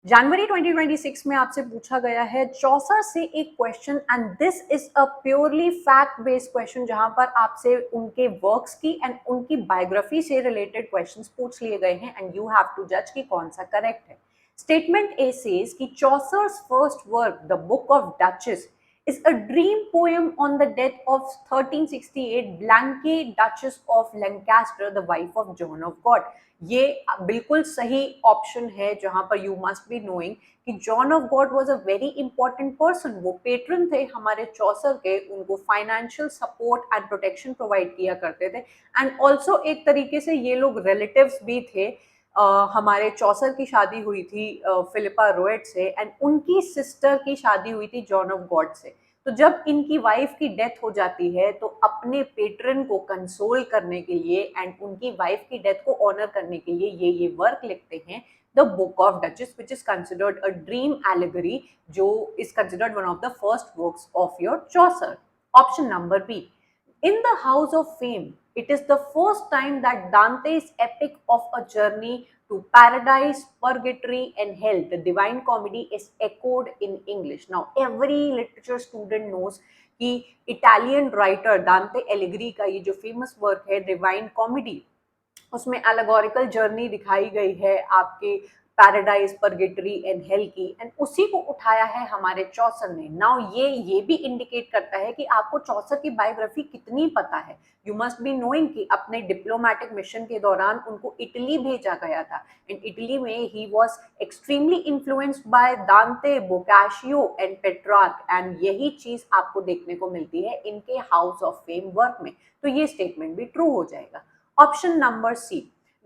जनवरी 2026 में आपसे पूछा गया है चौसर से एक question and this is a purely fact based question जहां पर आपसे उनके वर्क्स की एंड उनकी बायोग्राफी से रिलेटेड क्वेश्चंस पूछ लिए गए हैं एंड यू हैव टू जज कि कौन सा करेक्ट है। स्टेटमेंट ए सेज कि Chaucer's first work the book of duchess is a dream poem on the death of 1368 Blanche Duchess of Lancaster, the wife of John of God। ये बिल्कुल सही option है जहां पर यू मस्ट बी नोइंग कि John of God was a very important person. वो patron थे हमारे चौसर के, उनको financial support and protection provide किया करते थे एंड ऑल्सो एक तरीके से ये लोग रिलेटिव्स भी थे। हमारे चौसर की शादी हुई थी फिलिपा रोएट से एंड उनकी सिस्टर की शादी हुई थी जॉन ऑफ गॉड से। तो जब इनकी वाइफ की डेथ हो जाती है तो अपने पेट्रन को कंसोल करने के लिए एंड उनकी वाइफ की डेथ को ऑनर करने के लिए ये वर्क लिखते हैं, the book of Duchess which is considered a dream allegory, जो is considered one of the first works of your Chaucer. Option number B, in the House of Fame, it is the first time that Dante's epic of a journey to paradise, purgatory, and hell, the Divine Comedy, is echoed in English. Now, every literature student knows कि Italian writer दांते allegory का ये जो famous work है divine comedy, उसमें allegorical journey दिखाई गई है आपके पैराडाइज परगेटरी एंड हेल की, एंड उसी को उठाया है हमारे चौसर ने। नाउ ये भी इंडिकेट करता है कि आपको चौसर की बायोग्राफी कितनी पता है। यू मस्ट बी नोइंग कि अपने डिप्लोमेटिक मिशन के दौरान उनको इटली भेजा गया था एंड इटली में he was extremely influenced by दांते, बोकाशियो एंड पेट्रार्क, एंड यही चीज आपको देखने को मिलती है इनके हाउस ऑफ फेम वर्क में। तो ये स्टेटमेंट भी ट्रू हो जाएगा। Option number C.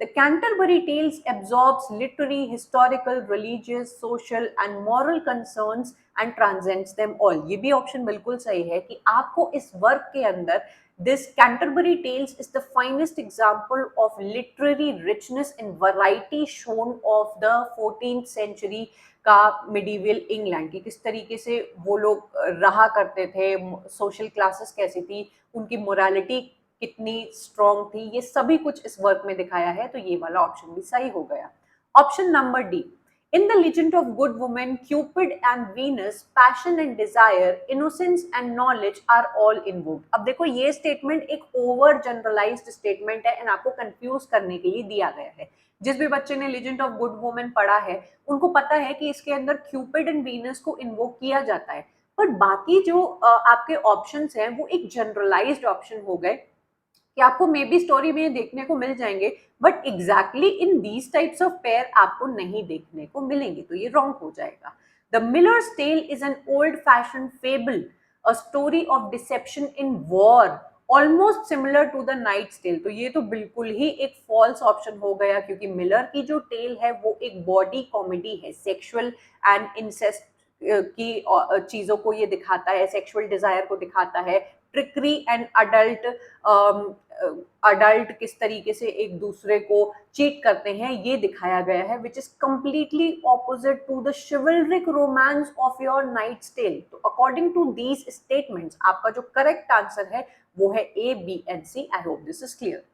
The Canterbury Tales absorbs literary, historical, religious, social and moral concerns and transcends them all। ये भी ऑप्शन बिल्कुल सही है कि आपको इस वर्क के अंदर this Canterbury Tales is the finest example of literary richness and variety shown of the 14th century का मिडीवल इंग्लैंड की किस तरीके से वो लोग रहा करते थे, सोशल क्लासेस कैसी थी, उनकी मोरालिटी कितनी स्ट्रॉन्ग थी, ये सभी कुछ इस वर्क में दिखाया है। तो ये वाला ऑप्शन भी सही हो गया। Option number D, in the legend of good women Cupid and Venus, passion and desire, innocence and knowledge are all invoked. अब देखो ये स्टेटमेंट एक ओवर जनरलाइज्ड स्टेटमेंट है एंड आपको कंफ्यूज करने के लिए दिया गया है। जिस भी बच्चे ने लिजेंड ऑफ गुड वुमेन पढ़ा है उनको पता है कि इसके अंदर क्यूपिड एंड वीनस को इन्वोक किया जाता है, पर बाकी जो आपके ऑप्शंस हैं वो एक जनरलाइज्ड ऑप्शन हो गए कि आपको मे बी स्टोरी में देखने को मिल जाएंगे, but exactly in these types of pair आपको नहीं देखने को मिलेंगे, तो ये रॉन्ग हो जाएगा। The miller's tale is an old fashion fable, a story of deception in war, almost similar to the knight's tell. तो ये तो बिल्कुल ही एक फॉल्स ऑप्शन हो गया क्योंकि मिलर की जो टेल है वो एक बॉडी कॉमेडी है, सेक्सुअल एंड इंसेस्ट की चीजों को ये दिखाता है, सेक्सुअल डिजायर को दिखाता है, ट्रिकरी एंड अडल्ट किस तरीके से एक दूसरे को चीट करते हैं ये दिखाया गया है, which is completely opposite to the chivalric romance of your Knight's tell. तो अकॉर्डिंग टू दीज स्टेटमेंट्स आपका जो करेक्ट आंसर है वो है A, B and C. I hope this is clear.